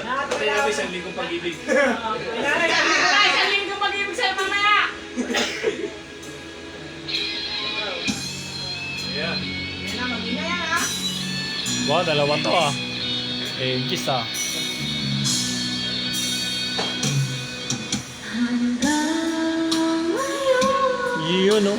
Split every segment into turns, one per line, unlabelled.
Patay namin isang linggong pag-ibig.
Isang linggong pag-ibig sa'yo mamaya!
Ayan.
Yan na, mag-ina yan ha!
Wow, dalawa to ah. Eh, kiss ah. Yun no?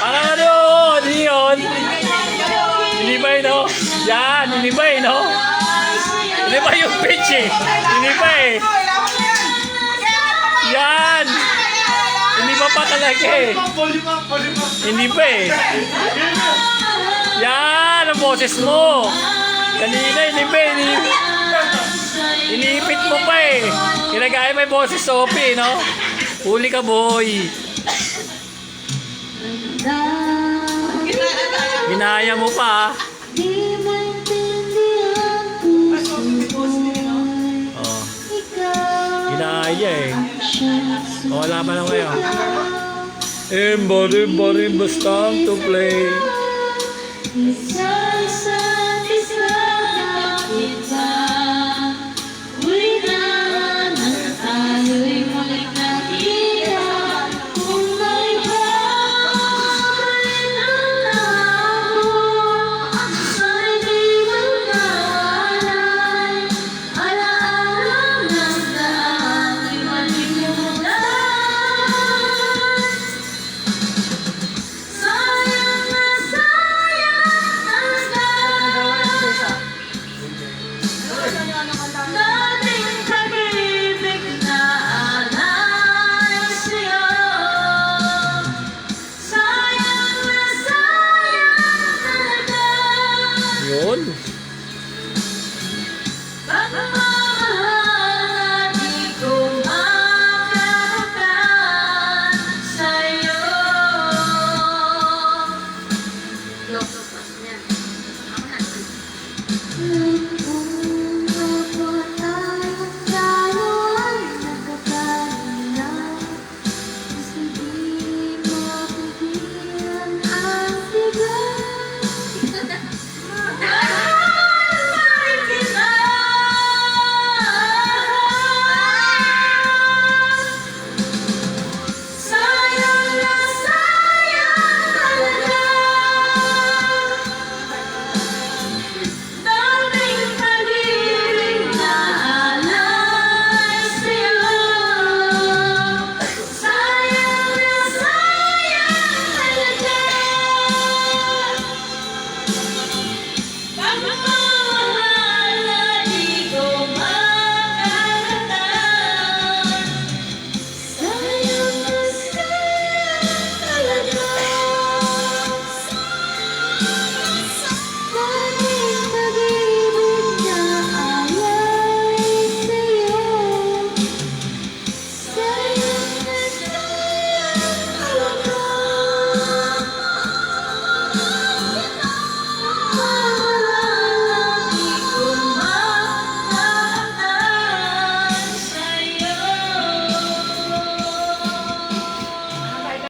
Parang ano, hindi yun. Hindi ba yun, no? Yan, hindi ba yun, no? Hindi ba yung pitch eh? Hindi ba eh? Yan! Hindi ba pa talaga eh? Hindi ba eh? Yan, ang boses mo. Kanina, hindi ba eh? Iniipit mo pa eh. Kinagaya may boses Sophie, no? Huli ka, boy. Ginaya mo pa, ah. Oh. Ginaya eh. O, wala pa lang kayo. It's time to play. Yun.
Bye-bye!